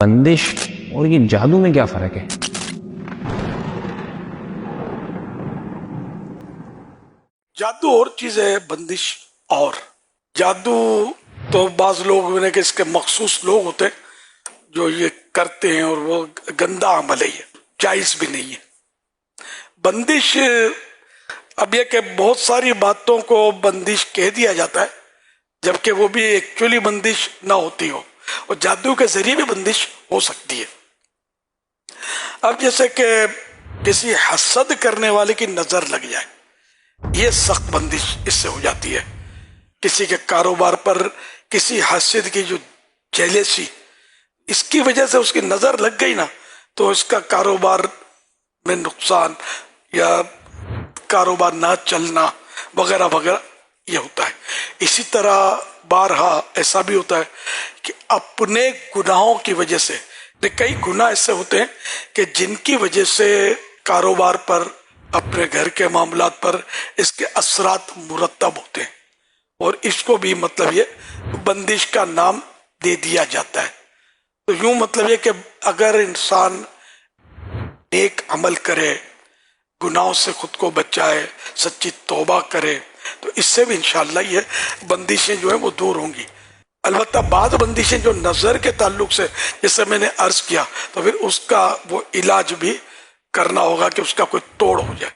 बंदिश और ये जादू में क्या फर्क है? जादू और चीज है, बंदिश और जादू तो बाज लोग ने कि इसके मखसूस लोग होते हैं जो ये करते हैं और वो गंदा अमल है, ये जायज भी नहीं है। बंदिश अब यह कि बहुत सारी बातों को बंदिश कह दिया जाता है जबकि वो भी एक्चुअली बंदिश ना होती हो, और जादू के जरिए भी बंदिश हो सकती है। अब जैसे कि किसी हसद करने वाले की नजर लग जाए, ये सख्त बंदिश इससे हो जाती है। किसी के कारोबार पर किसी हसद की जो जेलेसी, इसकी वजह से उसकी नजर लग गई ना, तो इसका कारोबार में नुकसान या कारोबार ना चलना वगैरह वगैरह ये होता है। इसी तरह बारहा ऐसा भी होता है कि अपने गुनाहों की वजह से, कई गुनाह ऐसे होते हैं कि जिनकी वजह से कारोबार पर, अपने घर के मामलात पर इसके असरात मुरतब होते हैं, और इसको भी मतलब ये बंदिश का नाम दे दिया जाता है। तो यूं मतलब ये कि अगर इंसान नेक अमल करे, गुनाहों से खुद को बचाए, सच्ची तौबा करे, तो इससे भी इंशाअल्लाह ये बंदिशें जो है वो दूर होंगी। अलबत्ता बाद बंदिशें जो नजर के ताल्लुक से, जैसे मैंने अर्ज किया, तो फिर उसका वो इलाज भी करना होगा कि उसका कोई तोड़ हो जाए।